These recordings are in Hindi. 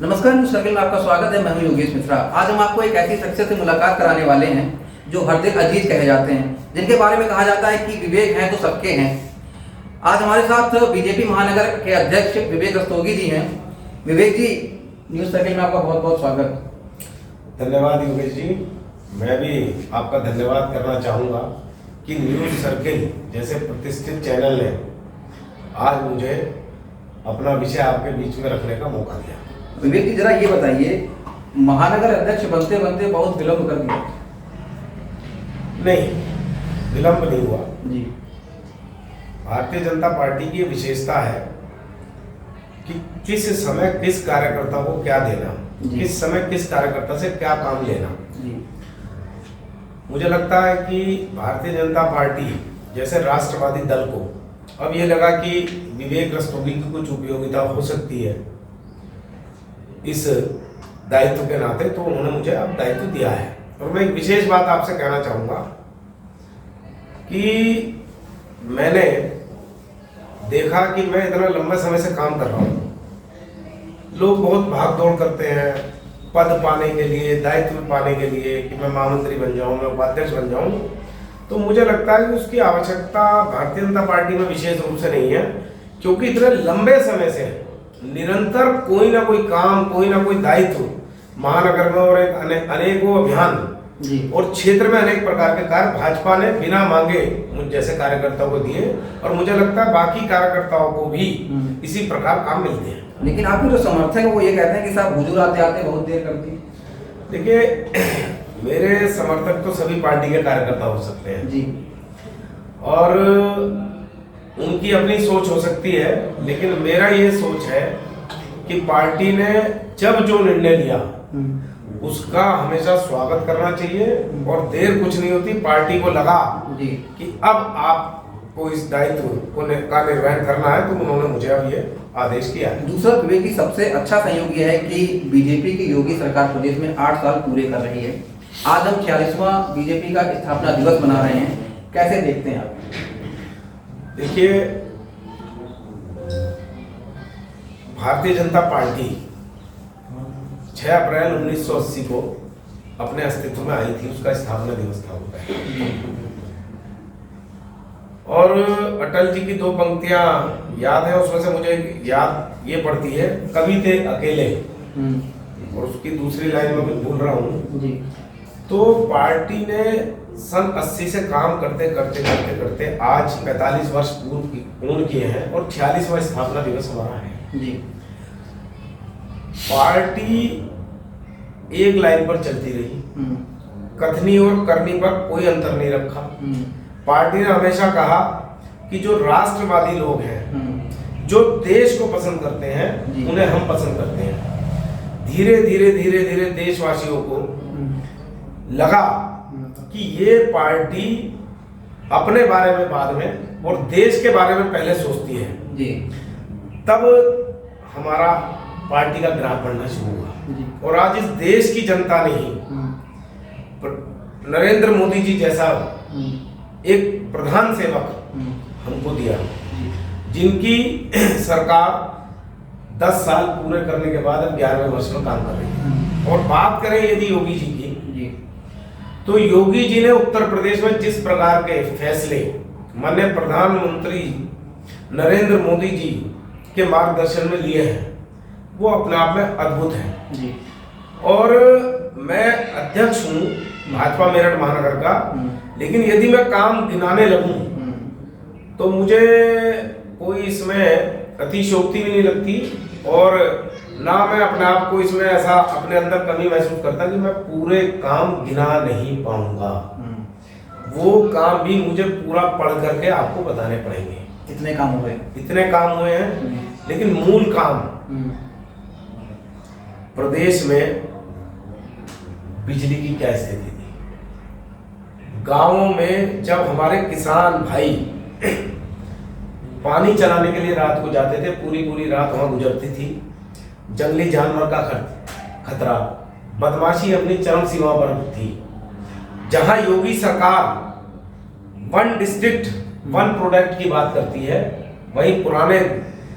नमस्कार, न्यूज सर्किल में आपका स्वागत है। मैं हूं योगेश मिश्रा। आज हम आपको एक ऐसी शख्सियत से मुलाकात कराने वाले हैं जो हर दिल अजीज कहे जाते हैं, जिनके बारे में कहा जाता है कि विवेक हैं तो सबके हैं। आज हमारे साथ बीजेपी महानगर के अध्यक्ष विवेक रस्तोगी जी हैं। विवेक जी, न्यूज सर्किल में आपका बहुत बहुत स्वागत। धन्यवाद योगेश जी। मैं भी आपका धन्यवाद करना चाहूँगा कि न्यूज सर्किल जैसे प्रतिष्ठित चैनल ने आज मुझे अपना विषय आपके बीच में रखने का मौका दिया। विवेक जी, जरा ये बताइए, महानगर अध्यक्ष बनते बनते बहुत विलम्ब कर दिया। नहीं, विलम्ब नहीं हुआ जी। भारतीय जनता पार्टी की विशेषता है कि किस समय किस कार्यकर्ता को क्या देना, किस समय किस कार्यकर्ता से क्या काम लेना। जी। मुझे लगता है कि भारतीय जनता पार्टी जैसे राष्ट्रवादी दल को अब ये लगा कि विवेक रस्तोगी की कुछ उपयोगिता हो सकती है इस दायित्व के नाते, तो उन्होंने मुझे अब दायित्व दिया है। और मैं एक विशेष बात आपसे कहना चाहूँगा कि मैंने देखा कि मैं इतना लंबे समय से काम कर रहा हूँ। लोग बहुत भाग दौड़ करते हैं पद पाने के लिए, दायित्व पाने के लिए कि मैं महामंत्री बन जाऊँ, मैं उपाध्यक्ष बन जाऊँ। तो मुझे लगता है कि उसकी आवश्यकता भारतीय जनता पार्टी में विशेष रूप से नहीं है, क्योंकि इतने लंबे समय से निरंतर कोई ना कोई काम, कोई ना कोई दायित्व महानगर में और अनेकों अभियान और क्षेत्र में अनेक प्रकार के कार्य भाजपा ने बिना मांगे मुझ जैसे कार्यकर्ताओं को दिए, और मुझे लगता है बाकी कार्यकर्ताओं को भी इसी प्रकार काम मिलते हैं। लेकिन आपके जो समर्थक है वो ये कहते हैं कि साहब हुजूर आते आते बहुत देर कर दी। देखिए, मेरे समर्थक तो सभी पार्टी के कार्यकर्ता हो सकते हैं जी, और उनकी अपनी सोच हो सकती है, लेकिन मेरा ये सोच है कि पार्टी ने जब जो निर्णय लिया उसका हमेशा स्वागत करना चाहिए, और देर कुछ नहीं होती। पार्टी को लगा जी कि अब आपको इस दायित्व का निर्वहन करना है, तो उन्होंने मुझे अब ये आदेश किया है। दूसरा, विवेक की सबसे अच्छा संयोग यह है कि बीजेपी की योगी सरकार प्रदेश में 8 साल पूरे कर रही है। आज हम 46वां बीजेपी का स्थापना दिवस मना रहे हैं, कैसे देखते हैं आप? देखिए, भारतीय जनता पार्टी 6 अप्रैल 1980 को अपने अस्तित्व में आई थी, उसका स्थापना दिवस था उनका। और अटल जी की 2 पंक्तियां याद है, उसमें से मुझे याद ये पड़ती है, कभी थे अकेले, और उसकी दूसरी लाइन में मैं भूल रहा हूँ जी। तो पार्टी ने सन 80 से काम करते करते करते करते आज 45 वर्ष पूर्ण किए हैं, और 46वां स्थापना दिवस हमारा है जी। पार्टी एक लाइन पर चलती रही, कथनी और करनी पर कोई अंतर नहीं रखा। पार्टी ने हमेशा कहा कि जो राष्ट्रवादी लोग हैं, जो देश को पसंद करते हैं, उन्हें हम पसंद करते हैं। धीरे धीरे धीरे धीरे देशवासियों को लगा कि ये पार्टी अपने बारे में बाद में और देश के बारे में पहले सोचती है जी। तब हमारा पार्टी का ग्राफ बढ़ना शुरू हुआ, और आज इस देश की जनता ने ही नरेंद्र मोदी जी जैसा एक प्रधान सेवक हमको दिया, जिनकी सरकार 10 साल पूरे करने के बाद अब 11वें वर्ष में काम कर रही है। और बात करें यदि योगी जी की, तो योगी जी ने उत्तर प्रदेश में जिस प्रकार के फैसले माननीय प्रधानमंत्री नरेंद्र मोदी जी के मार्गदर्शन में लिए हैं, वो अपने आप में अद्भुत है जी। और मैं अध्यक्ष हूँ भाजपा मेरठ महानगर का, लेकिन यदि मैं काम गिनाने लगूं तो मुझे कोई इसमें अतिशयोक्ति भी नहीं लगती, और ना मैं अपने आप को इसमें ऐसा अपने अंदर कमी महसूस करता कि मैं पूरे काम गिना नहीं पाऊंगा। वो काम भी मुझे पूरा पढ़ करके आपको बताने पड़ेंगे। इतने काम हुए, इतने काम हुए हैं, लेकिन मूल काम प्रदेश में बिजली की क्या स्थिति थी। गांवों में जब हमारे किसान भाई पानी चलाने के लिए रात को जाते थे, पूरी पूरी रात वहां गुजरती थी। जंगली जानवर का खतरा, बदमाशी अपनी चरम सीमा पर थी। जहां योगी सरकार 1 डिस्ट्रिक्ट 1 प्रोडक्ट की बात करती है, वहीं पुराने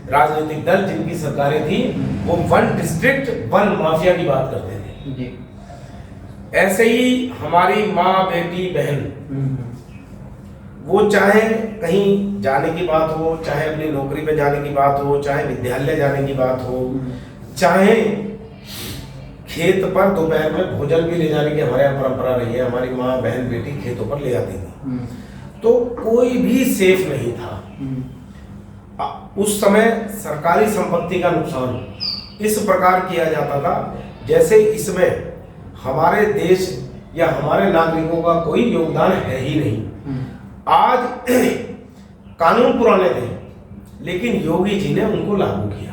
राजनीतिक दल जिनकी सरकारें थी वो वन डिस्ट्रिक्ट वन माफिया की बात करते थे जी। ऐसे ही हमारी माँ बेटी बहन, वो चाहे कहीं जाने की बात हो, चाहे अपनी नौकरी पे जाने की बात हो, चाहे विद्यालय जाने की बात हो, चाहे खेत पर दोपहर में भोजन भी ले जाने की हमारे यहाँ परंपरा रही है। हमारी माँ बहन बेटी खेतों पर ले जाती थी, तो कोई भी सेफ नहीं था। उस समय सरकारी संपत्ति का नुकसान इस प्रकार किया जाता था जैसे इसमें हमारे देश या हमारे नागरिकों का कोई योगदान है ही नहीं। आज कानून पुराने थे लेकिन योगी जी ने उनको लागू किया।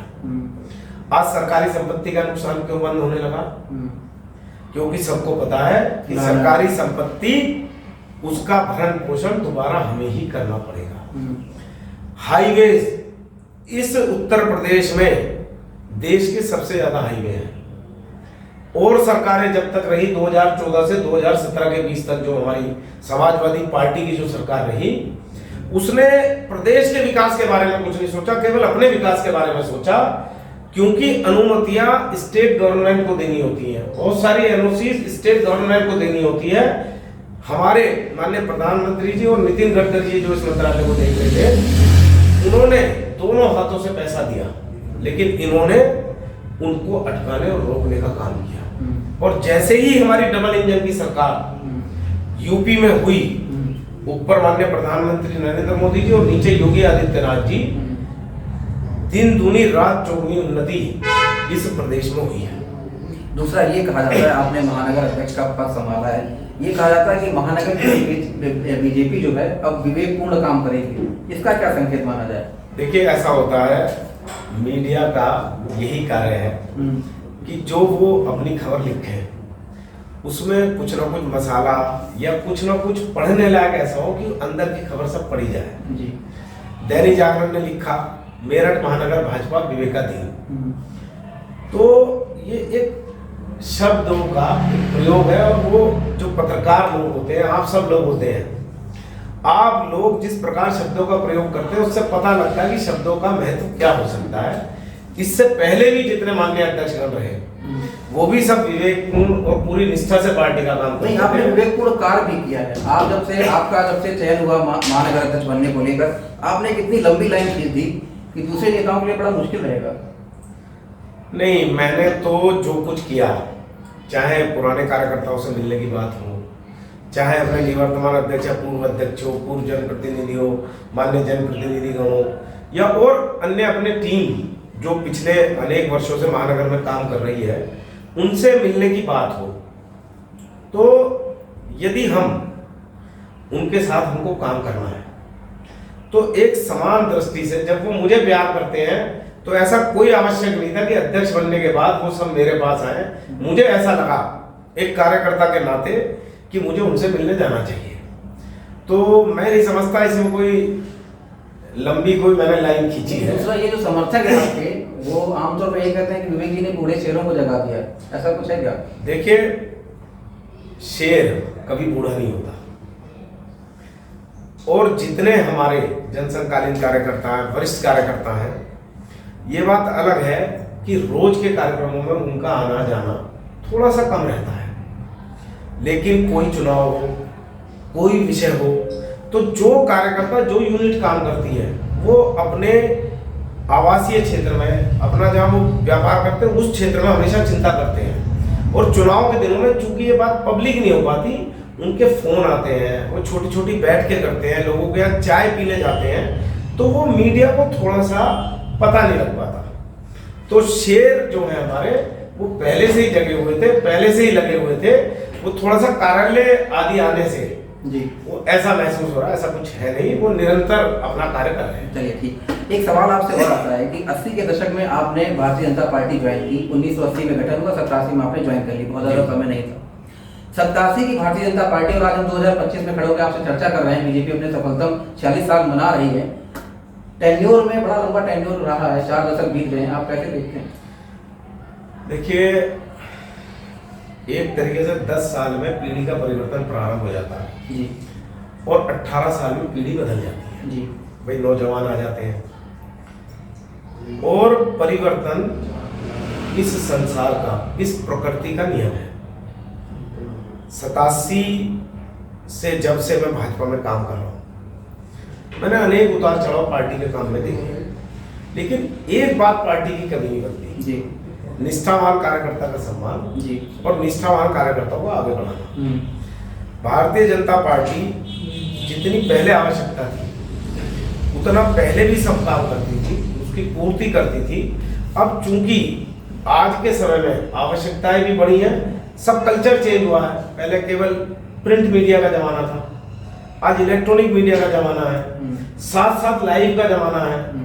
आज सरकारी संपत्ति का नुकसान क्यों बंद होने लगा? क्योंकि सबको पता है कि सरकारी संपत्ति उसका भरण पोषण दोबारा हमें ही करना पड़ेगा। हाईवे इस उत्तर प्रदेश में देश के सबसे ज्यादा हाईवे हैं और सरकारें जब तक रही 2014 से 2017 के बीच तक जो हमारी समाजवादी पार्टी की जो सरकार रही, उसने प्रदेश के विकास के बारे में कुछ नहीं सोचा, केवल अपने विकास के बारे में सोचा। क्योंकि अनुमतियां स्टेट गवर्नमेंट को देनी होती हैं, बहुत सारी एनओसी स्टेट गवर्नमेंट को देनी होती है। हमारे माननीय प्रधानमंत्री जी और नितिन गडकरी जी जो इस मंत्रालय को देख रहे थे, उन्होंने दोनों हाथों से पैसा दिया, लेकिन इन्होंने उनको अटकाने और रोकने का काम किया। और जैसे ही हमारी डबल इंजन की सरकार यूपी में हुई, ऊपर माननीय प्रधानमंत्री नरेंद्र मोदी जी और नीचे योगी आदित्यनाथ जी, दिन दूनी रात चौगुनी उन्नति इस प्रदेश में हुई है। दूसरा ये कहा जाता है, आपने महानगर अध्यक्ष का पद संभाला है, ये कहा जाता है कि महानगर की बीजेपी जो है अब विवेकपूर्ण काम करेगी, इसका क्या संकेत माना जाए? देखिए, ऐसा होता है, मीडिया का यही कार्य है कि जो वो अपनी खबर लिखे उसमें कुछ ना कुछ मसाला या कुछ ना कुछ पढ़ने लायक ऐसा हो कि अंदर की खबर सब पढ़ी जाए जी। दैनिक जागरण ने लिखा मेरठ महानगर भाजपा विवेकाधीन, तो ये एक शब्दों का एक प्रयोग है। और वो जो पत्रकार लोग होते हैं, आप सब लोग होते हैं, आप लोग जिस प्रकार शब्दों का प्रयोग करते हैं उससे पता लगता है कि शब्दों का महत्व क्या हो सकता है। इससे पहले भी जितने माननीय अध्यक्षगण रहे वो भी सब विवेकपूर्ण और पूरी निष्ठा से पार्टी का काम नहीं, आपने विवेकपूर्ण कार्य भी किया है। आप जब से चयन हुआ महानगर अध्यक्ष बनने को लेकर, आपने कितनी लंबी लाइन खींच दी कि दूसरे नेताओं के लिए बड़ा मुश्किल रहेगा। नहीं, मैंने तो जो कुछ किया, चाहे पुराने कार्यकर्ताओं से मिलने की बात हो, चाहे अपने निवर्तमान अध्यक्ष या पूर्व अध्यक्ष हो, पूर्व जनप्रतिनिधि हो, मान्य जनप्रतिनिधिगण हो, या और अन्य अपने टीम जो पिछले अनेक वर्षों से महानगर में काम कर रही है, उनसे मिलने की बात हो, तो यदि हम उनके साथ हमको काम करना है तो एक समान दृष्टि से, जब वो मुझे प्यार करते हैं तो ऐसा कोई आवश्यक नहीं था कि अध्यक्ष बनने के बाद वो सब मेरे पास आए। मुझे ऐसा लगा एक कार्यकर्ता के नाते कि मुझे उनसे मिलने जाना चाहिए। तो मैं नहीं समझता इसमें कोई लंबी कोई मैंने लाइन खींची है। दूसरा, ये जो समर्थक है आपके, वो आमतौर पर ये कहते हैं कि विवेक जी ने बूढ़े शेरों को जगा दिया, ऐसा कुछ है क्या? देखिए, शेर कभी बूढ़ा नहीं होता, और जितने हमारे जनसंघकालीन कार्यकर्ता हैं, वरिष्ठ कार्यकर्ता हैं, ये बात अलग है कि रोज के कार्यक्रमों में उनका आना जाना थोड़ा सा कम रहता है, लेकिन कोई चुनाव हो, कोई विषय हो, तो जो कार्यकर्ता जो यूनिट काम करती है वो अपने आवासीय क्षेत्र में, अपना जहाँ वो व्यापार करते हैं उस क्षेत्र में हमेशा चिंता करते हैं। और चुनाव के दिनों में चूंकि ये बात पब्लिक नहीं हो पाती, उनके फोन आते हैं, वो छोटी छोटी बैठ के करते हैं, लोगों के यहाँ चाय पीने जाते हैं, तो वो मीडिया को थोड़ा सा पता नहीं लग पाता। तो शेर जो है हमारे, वो पहले से ही जगे हुए थे, पहले से ही लगे हुए थे। वो थोड़ा सा कार्यालय आदि आने से जी वो ऐसा महसूस हो रहा है, ऐसा कुछ है नहीं, वो निरंतर अपना कार्य कर रहे हैं। चलिए ठीक। एक सवाल आपसे और आता है कि 80 के दशक में आपने भारतीय जनता पार्टी ज्वाइन की, 1980 में गठन हुआ, 87 में आपने ज्वाइन कर ली, बहुत ज़्यादा समय नहीं था। 87 की भारतीय जनता पार्टी और आज हम 2025 में खड़े होकर आपसे चर्चा कर रहे हैं, बीजेपी अपने सफलतम 40 साल मना रही है, टेन्योर में बड़ा लंबा टेन्योर रहा है, 4 दशक बीत गए हैं, आप कैसे देखते हैं? देखिए, एक तरीके से 10 साल में पीढ़ी का परिवर्तन प्रारंभ हो जाता है जी, और 18 साल में पीढ़ी बदल जाती है जी। भाई, नौजवान आ जाते हैं, और परिवर्तन इस संसार का, इस प्रकृति का नियम है। 87 से जब से मैं भाजपा में काम कर रहा हूँ, मैंने अनेक उतार चढ़ाव पार्टी के काम में देखे, लेकिन एक बात पार्टी की कभी नहीं बनती जी, निष्ठावान कार्यकर्ता का सम्मान जी, और निष्ठावान कार्यकर्ता को आगे बढ़ाना। भारतीय जनता पार्टी जितनी पहले आवश्यकता थी उतना पहले भी सब काम करती थी, उसकी पूर्ति करती थी। अब चूंकि आज के समय में आवश्यकताएं भी बढ़ी हैं, सब कल्चर चेंज हुआ है। पहले केवल प्रिंट मीडिया का जमाना था, आज इलेक्ट्रॉनिक मीडिया का जमाना है, साथ साथ लाइव का जमाना है।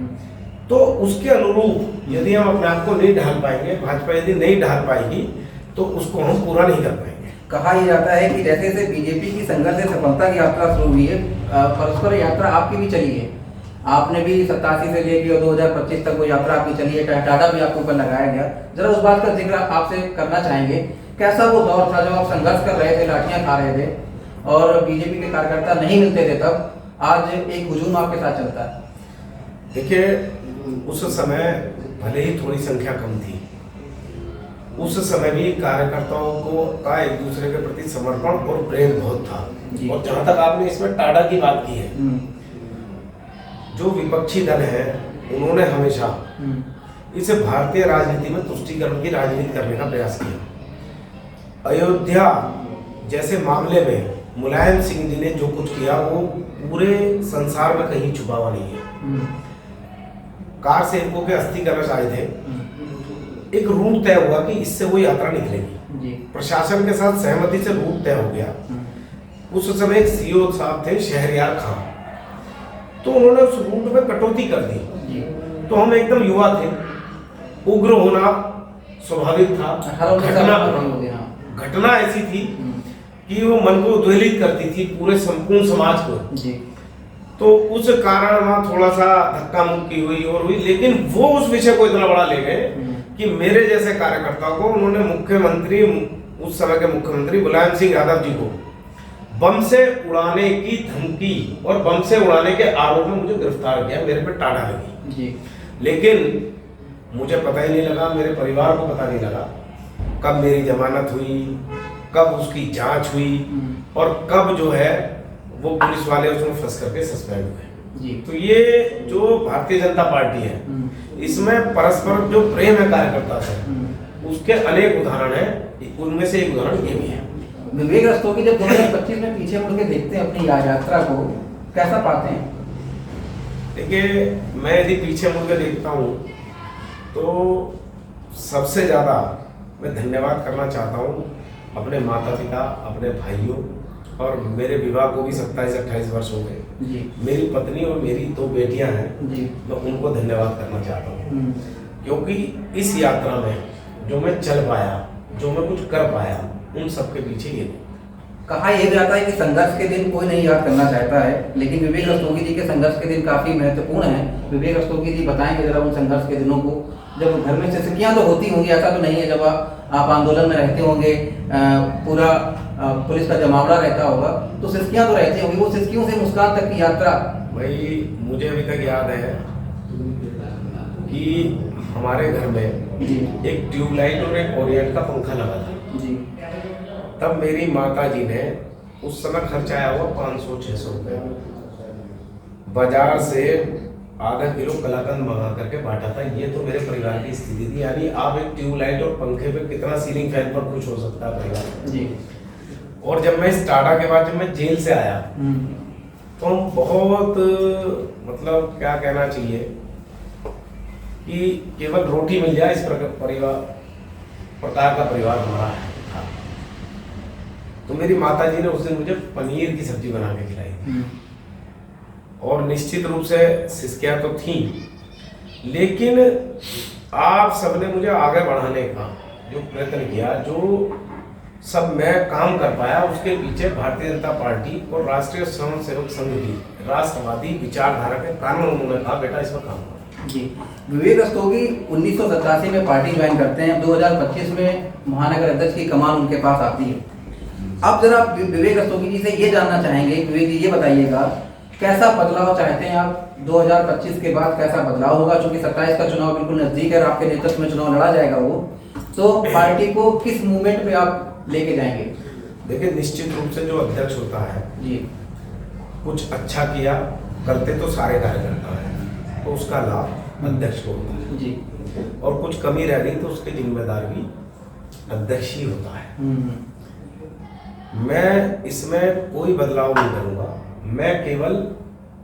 तो उसके अनुरूप यदि हम अपने आप को नहीं ढाल पाएंगे, भाजपा यदि नहीं ढाल पाएगी, तो उसको हम पूरा नहीं कर पाएंगे। कहा यह जाता है कि जैसे जैसे बीजेपी की संघर्ष से सफलता की यात्रा शुरू हुई है, परस्पर यात्रा आपकी भी चली है। आपने भी 87 से लेकर 2025 तक वो यात्रा आपकी चली है, टाटा भी आपके ऊपर लगाया गया। जरा उस बात का जिक्र आपसे करना चाहेंगे, कैसा वो दौर था जब आप संघर्ष कर रहे थे, लाठियां खा रहे थे और बीजेपी के कार्यकर्ता नहीं मिलते थे, तब आज एक हुजूम आपके साथ चलता है? देखिए, उस समय भले ही थोड़ी संख्या कम थी, उस समय भी कार्यकर्ताओं को का एक दूसरे के प्रति समर्पण और प्रेम बहुत था। और जहां तक आपने इसमें टाटा की बात की है, जो विपक्षी दल है उन्होंने हमेशा इसे भारतीय राजनीति में तुष्टीकरण की राजनीति करने का प्रयास किया। अयोध्या जैसे मामले में मुलायम सिंह जी ने जो कुछ किया वो पूरे संसार में कहीं छुपा हुआ नहीं है। कार सेवकों के अस्थि कलश आए थे, एक रूट तय हुआ कि इससे वो यात्रा निकलेगी, प्रशासन के साथ सहमति से रूट तय हो गया। उस समय एक सीओ साहब थे शहरयार खान, तो उन्होंने उस रूट में कटौती कर दी। तो हम एकदम युवा थे, उग्र होना स्वाभाविक था। घटना ऐसी थी कि वो मन को उद्वेलित करती थी पूरे संपूर्ण समाज को जी। तो उस कारण वहाँ थोड़ा सा धक्का मुक्की हुई और हुई, लेकिन वो उस विषय को इतना बड़ा ले गए कि मेरे जैसे कार्यकर्ता को उन्होंने मुख्यमंत्री, उस समय के मुख्यमंत्री मुलायम सिंह यादव जी को बम से उड़ाने की धमकी और बम से उड़ाने के आरोप में मुझे गिरफ्तार किया। मेरे पे टाटा लगी जी। लेकिन मुझे पता ही नहीं लगा, मेरे परिवार को पता नहीं लगा कब मेरी जमानत हुई, कब उसकी जांच हुई और कब जो है वो पुलिस वाले उसमें फंस करके सस्पेंड हुए जी। तो ये जो भारतीय जनता पार्टी है, इसमें परस्पर जो प्रेम है कार्यकर्ता से, उसके अनेक उदाहरण हैं। उनमें से एक उदाहरण ये भी है। विवेक रस्तोगी जब 2025 में पीछे मुड़ के देखते हैं अपनी यात्रा को, कैसा पाते हैं? देखिए, मैं यदि पीछे मुड़ के देखता हूँ तो सबसे ज़्यादा मैं धन्यवाद करना चाहता हूँ अपने माता पिता, अपने भाइयों, और मेरे विवाह को भी 27-28 वर्ष हो गए। मेरी पत्नी और मेरी 2 बेटियां हैं, मैं उनको धन्यवाद करना चाहता हूँ, क्योंकि इस यात्रा में जो मैं चल पाया, जो मैं कुछ कर पाया, उन सबके पीछे ये कहा यह जाता है कि संघर्ष के दिन कोई नहीं याद करना चाहता है, लेकिन विवेक रस्तोगी जी के संघर्ष के दिन काफी महत्वपूर्ण है। विवेक रस्तोगी जी बताएंगे जरा उन संघर्ष के दिनों को, जब घर में सिसकियां तो होती होंगी, ऐसा तो नहीं है, जब आप आंदोलन में रहते होंगे, पूरा पुलिस का जमावड़ा रहता होगा, तो सिसकियां तो रहती होंगी, वो सिसकियों से मुस्कान तक की यात्रा? भाई, मुझे अभी तक याद है कि हमारे घर में एक ट्यूबलाइट और एक ओरिएंट का पंखा लगा था जी। तब मेरी माता जी ने, उस समय खर्च आया हुआ 500-600 रुपये, बाजार से आधा किलो कलाकंद मंगा करके बांटा था। ये तो मेरे परिवार की स्थिति थी। यानी आप एक ट्यूबलाइट और पंखे पे कितना सीलिंग फैन पर खुश हो सकता है परिवार जी। और जब मैं इस टाटा के बाद जब मैं जेल से आया तो हम बहुत, मतलब क्या कहना चाहिए कि केवल रोटी मिल जाए इस प्रकार का परिवार हमारा था। तो मेरी माता जी ने उस दिन मुझे पनीर की सब्जी बना के खिलाई और निश्चित रूप से सिसकियां तो थी, लेकिन आप सबने मुझे आगे बढ़ाने का जो प्रयत्न किया, जो सब मैं काम कर पाया, उसके पीछे भारतीय जनता पार्टी और राष्ट्रीय स्वयं सेवक संघ की राष्ट्रवादी विचारधारा के कारण उन्होंने कहा बेटा इसमें काम करो जी। विवेक रस्तोगी 1987 में पार्टी ज्वाइन करते हैं, 2025 में महानगर अध्यक्ष की कमान उनके पास आती है। अब जरा विवेक रस्तोगी जी से ये जानना चाहेंगे, विवेक जी ये बताइएगा कैसा बदलाव चाहते हैं आप 2025 के बाद? कैसा बदलाव होगा? क्योंकि 27 का चुनाव बिल्कुल नजदीक है और आपके नेतृत्व में चुनाव लड़ा जाएगा वो, तो पार्टी को किस मूवमेंट पे आप लेके जाएंगे? देखिए, निश्चित रूप से जो अध्यक्ष होता है जी, कुछ अच्छा किया करते तो सारे कार्यकर्ता है, तो उसका लाभ अध्यक्ष को होता है जी, और कुछ कमी रह गई तो उसके जिम्मेदार भी अध्यक्ष ही होता है। मैं इसमें कोई बदलाव नहीं करूंगा। मैं केवल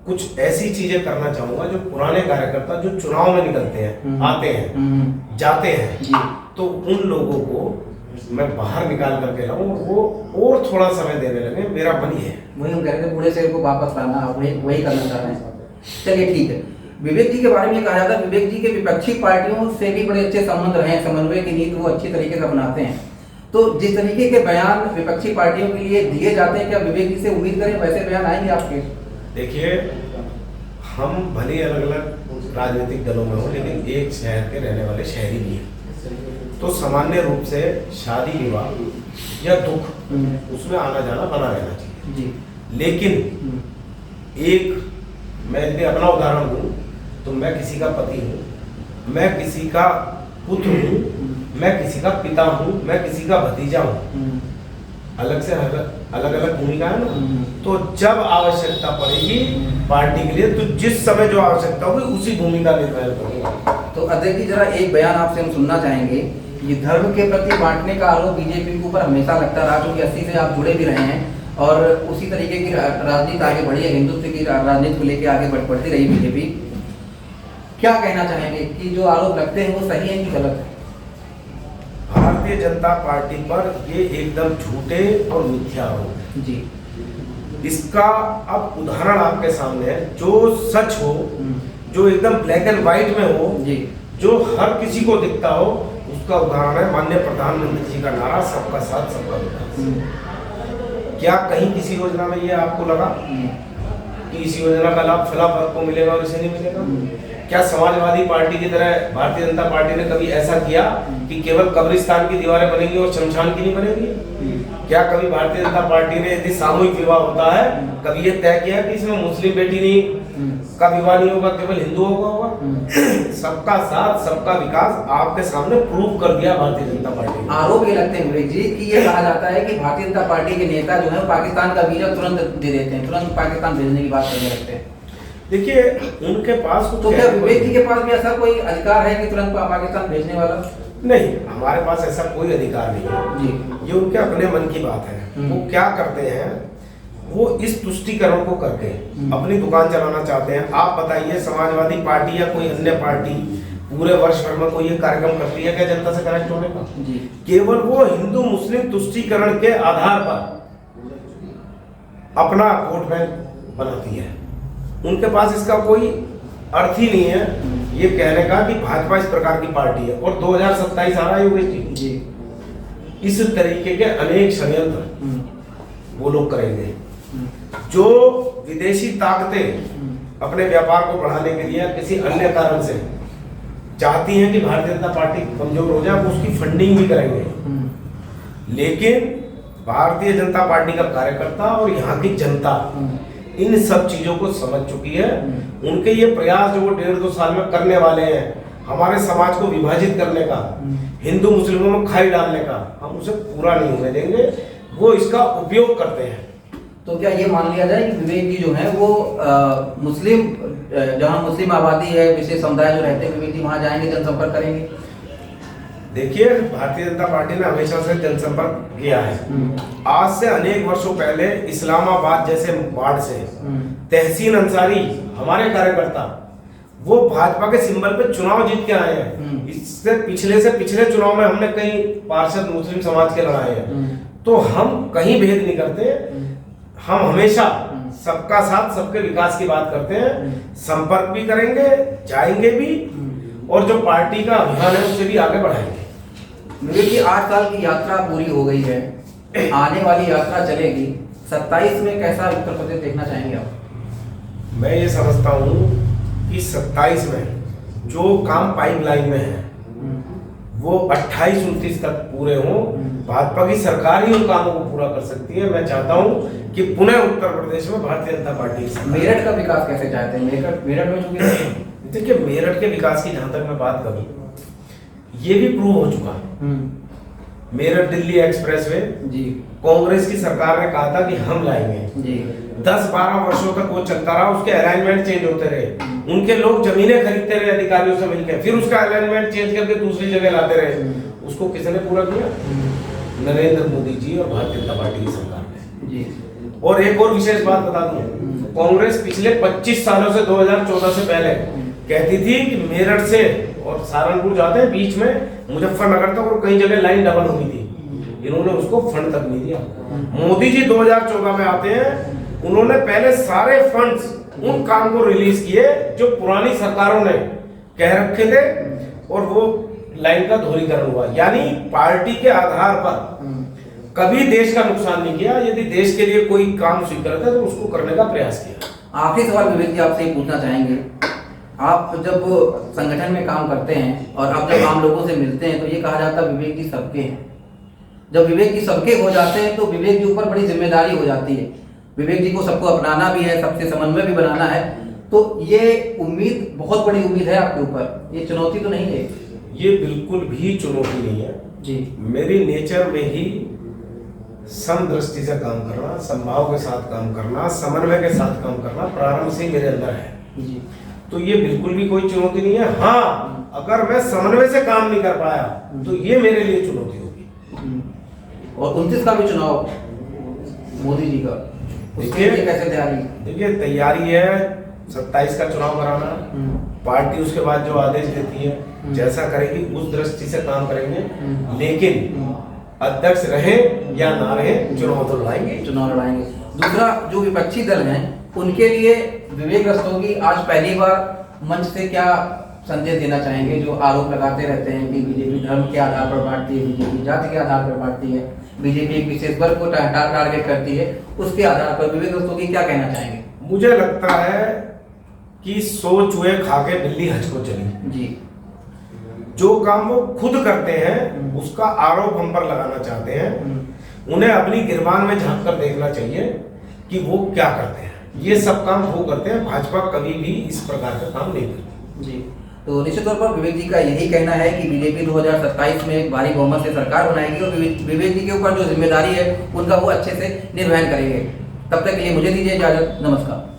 कुछ ऐसी चीजें करना चाहूंगा जो पुराने कार्यकर्ता जो चुनाव में निकलते हैं, आते हैं, जाते हैं जी, तो उन लोगों को मैं बाहर निकाल करके लाऊं, वो और थोड़ा समय देने लगे। मेरा मन ये है। वही हम कह रहे थे, बूढ़े शेर को वापस लाना, आप वही करना चाह रहे हैं। चलिए ठीक है। विवेक जी के बारे में कहा जाता है विवेक जी के विपक्षी पार्टियों से भी बड़े अच्छे संबंध रहे हैं, समन्वय की नीति वो अच्छी तरीके से अपनाते हैं। तो जिस तरीके के बयान विपक्षी पार्टियों के लिए दिए जाते हैं, क्या विवेक जी से उम्मीद करें वैसे बयान आएंगे आपके? देखिए, हम भले अलग अलग राजनीतिक दलों में हो, लेकिन एक शहर के रहने वाले शहरी भी हैं। तो सामान्य रूप से शादी विवाह या दुख उसमें आना जाना बना रहना चाहिए जी। लेकिन एक मैं यदि अपना उदाहरण दूं तो मैं किसी का पति हूँ, मैं किसी का पुत्र हूँ, मैं किसी का पिता हूँ, मैं किसी का भतीजा हूँ। अलग से अलग अलग भूमिका है ना। तो जब आवश्यकता पड़ेगी पार्टी के लिए तो जिस समय जो आवश्यकता होगी उसी भूमिका निर्वहन करूंगा। तो अध्यक्ष जी, जरा एक बयान आपसे हम सुनना चाहेंगे। ये धर्म के प्रति बांटने का आरोप बीजेपी के ऊपर हमेशा लगता रहा, क्योंकि 80 से आप जुड़े भी रहे हैं और उसी तरीके की राजनीति आगे बढ़ी है, हिंदुत्व की राजनीति को लेकर आगे बढ़ती रही बीजेपी। क्या कहना चाहेंगे कि जो आरोप लगते हैं वो सही है कि गलत है? भारतीय जनता पार्टी पर ये एकदम झूठे और मिथ्या आरोप जी। इसका अब उदाहरण आपके सामने है, जो सच हो, जो एकदम ब्लैक एंड व्हाइट में हो जी, जो हर किसी को दिखता हो, उसका उदाहरण है माननीय प्रधानमंत्री जी का नारा सबका साथ सबका विकास। क्या कहीं किसी योजना में ये आपको लगा कि इस योजना का लाभ फला वर्ग को मिलेगा और इसे नहीं मिलेगा? क्या समाजवादी पार्टी की तरह भारतीय जनता पार्टी ने कभी ऐसा किया कि केवल कब्रिस्तान की दीवारें बनेंगी और शमशान की नहीं बनेगी? क्या कभी भारतीय जनता पार्टी ने यदि सामूहिक विवाह होता है कभी ये तय किया कि इसमें मुस्लिम बेटी नहीं का विवाह नहीं होगा, केवल हिंदुओं का होगा? सबका साथ सबका विकास आपके सामने प्रूव कर दिया भारतीय जनता पार्टी। आरोप ये लगते हैं विवेक जी कि ये कहा जाता है कि भारतीय जनता पार्टी के नेता जो है पाकिस्तान का वीजा तुरंत दे देते हैं, तुरंत पाकिस्तान भेजने की बात करने लगते हैं। देखिए, उनके पास तो क्या विवेक जी के पास भी ऐसा कोई अधिकार है कि तुरंत पाकिस्तान भेजने वाला? नहीं, हमारे पास ऐसा कोई अधिकार नहीं है जी। ये उनके अपने मन की बात है। वो क्या करते हैं, वो इस तुष्टीकरण को करके अपनी दुकान चलाना चाहते हैं। आप बताइए, समाजवादी पार्टी या कोई अन्य पार्टी पूरे वर्ष भर में कोई ये कार्यक्रम करती है क्या जनता से कनेक्ट होने का? जी। केवल वो हिंदू मुस्लिम तुष्टीकरण के आधार पर अपना वोट बैंक बनाती है। उनके पास इसका कोई अर्थ ही नहीं है ये कहने का कि भाजपा इस प्रकार की पार्टी है। और 2027 आ रहा है योगेश जी, इस तरीके के अनेक षड्यंत्र वो लोग करेंगे। जो विदेशी ताकतें अपने व्यापार को बढ़ाने के लिए किसी अन्य कारण से चाहती हैं कि भारतीय जनता पार्टी कमजोर हो जाए, वो उसकी फंडिंग भी करेंगे। लेकिन भारतीय जनता पार्टी का कार्यकर्ता और यहाँ की जनता इन सब चीजों को समझ चुकी है। उनके ये प्रयास जो वो 1.5-2 साल में करने वाले हैं, हमारे समाज को विभाजित करने का, हिंदू मुस्लिमों में खाई डालने का, हम उसे पूरा नहीं होने देंगे। वो इसका उपयोग करते हैं। तो क्या ये मान लिया जाए कि विवेक जी जो है वो मुस्लिम, जहाँ मुस्लिम आबादी है, विशेष समुदाय जो रहते हैं, विवेक जी वहाँ जाएंगे, जनसंपर्क करेंगे? देखिए, भारतीय जनता पार्टी ने हमेशा से जनसंपर्क किया है। आज से अनेक वर्षों पहले इस्लामाबाद जैसे वार्ड से तहसीन अंसारी हमारे कार्यकर्ता वो भाजपा के सिंबल पे चुनाव जीत के आए हैं। इससे पिछले चुनाव में हमने कई पार्षद मुस्लिम समाज के लड़ाए हैं। तो हम कहीं भेद नहीं करते, हम हमेशा सबका साथ सबके विकास की बात करते हैं। संपर्क भी करेंगे, जाएंगे भी, और जो पार्टी का अभियान है उसे भी आगे बढ़ाएंगे। विवेक जी, 8 साल की यात्रा पूरी हो गई है, आने वाली यात्रा चलेगी। 27 में कैसा उत्तर प्रदेश देखना चाहेंगे आप? मैं ये समझता हूँ कि 27 में जो काम पाइपलाइन में है वो 28-29 तक पूरे हों। भाजपा की सरकार ही उन कामों को पूरा कर सकती है। मैं चाहता हूं कि पुनः उत्तर प्रदेश में भारतीय जनता पार्टी मेरठ का विकास कैसे चाहते हैं? मेरठ में चूंकि देखिए, मेरठ के विकास की जहां तक मैं बात करूं, ये भी प्रूव हो चुका है। मेरठ दिल्ली एक्सप्रेसवे जी कांग्रेस की सरकार ने कहा था कि हम लाएंगे जी 10-12 वर्षों तक वो चलता रहा। उसके अलाइनमेंट चेंज होते रहे, उनके लोग जमीनें खरीदते रहे अधिकारियों से मिलकर, फिर उसका अलाइनमेंट चेंज करके दूसरी जगह लाते रहे। उसको किसने पूरा किया? नरेंद्र मोदी जी और भारतीय जनता पार्टी की सरकार ने जी। और एक और विशेष बात बता दूं, कांग्रेस पिछले 25 सालों से 2014 से पहले कहती थी कि मेरठ से और सहारनपुर जाते हैं बीच में मुजफ्फरनगर तक और कई जगह लाइन डबल होगी थी। इन्होंने उसको फंड तक नहीं दिया। मोदी जी 2014 में आते हैं, उन्होंने पहले सारे फंड्स उन काम को रिलीज किए जो पुरानी सरकारों ने कह रखे थे, और वो लाइन का दोहरीकरण हुआ। यानी पार्टी के आधार पर कभी देश का नुकसान नहीं किया। यदि देश के लिए कोई काम स्वीकृत है तो उसको करने का प्रयास किया। आखिरी सवाल विवेक जी आपसे पूछना चाहेंगे, आप जब संगठन में काम करते हैं और आप जब आम लोगों से मिलते हैं तो ये कहा जाता है विवेक जी सबके हैं। जब विवेक जी सबके हो जाते हैं तो विवेक जी ऊपर बड़ी जिम्मेदारी हो जाती है। विवेक जी को सबको अपनाना भी है, सबसे समन्वय भी बनाना है, तो ये उम्मीद, बहुत बड़ी उम्मीद है आपके ऊपर। ये चुनौती तो नहीं है? ये बिल्कुल भी चुनौती नहीं है जी। मेरी नेचर में ही समदृष्टि से काम करना, समभाव के साथ काम करना, समन्वय के साथ काम करना प्रारंभ से मेरे अंदर है जी। तो ये बिल्कुल भी कोई चुनौती नहीं है। हाँ, अगर मैं समन्वय से काम नहीं कर पाया तो ये मेरे लिए चुनौती होगी। और 29 का भी चुनाव मोदी जी का, उसके लिए कैसे तैयारी? देखिए, तैयारी है 27 का चुनाव कराना। पार्टी उसके बाद जो आदेश देती है जैसा करेगी उस दृष्टि से काम करेंगे, लेकिन अध्यक्ष रहे या ना रहे चुनाव तो लड़ाएंगे। दूसरा, जो विपक्षी दल हैं उनके लिए विवेक रस्तोगी आज पहली बार मंच से क्या संदेश देना चाहेंगे? जो आरोप लगाते रहते हैं कि बीजेपी धर्म के आधार पर बांटती है, बीजेपी जाति के आधार पर बांटती है, बीजेपी एक विशेष वर्ग को टारगेट करती है, उसके आधार पर विवेक रस्तोगी क्या कहना चाहेंगे? मुझे लगता है कि 100 चूहे खा के बिल्ली हज को चली जी। जो काम वो खुद करते हैं उसका आरोप हम पर लगाना चाहते हैं। उन्हें अपनी गिरबान में झांक कर देखना चाहिए कि वो क्या करते हैं। ये सब काम वो करते हैं, भाजपा कभी भी इस प्रकार का काम नहीं करती। जी। तो निश्चित तौर पर विवेक जी का यही कहना है कि बीजेपी 2027 में एक भारी बहुमत से सरकार बनाएगी और विवेक जी के ऊपर जो जिम्मेदारी है उनका वो अच्छे से निर्वहन करेंगे। तब तक के लिए मुझे दीजिए इजाजत। नमस्कार।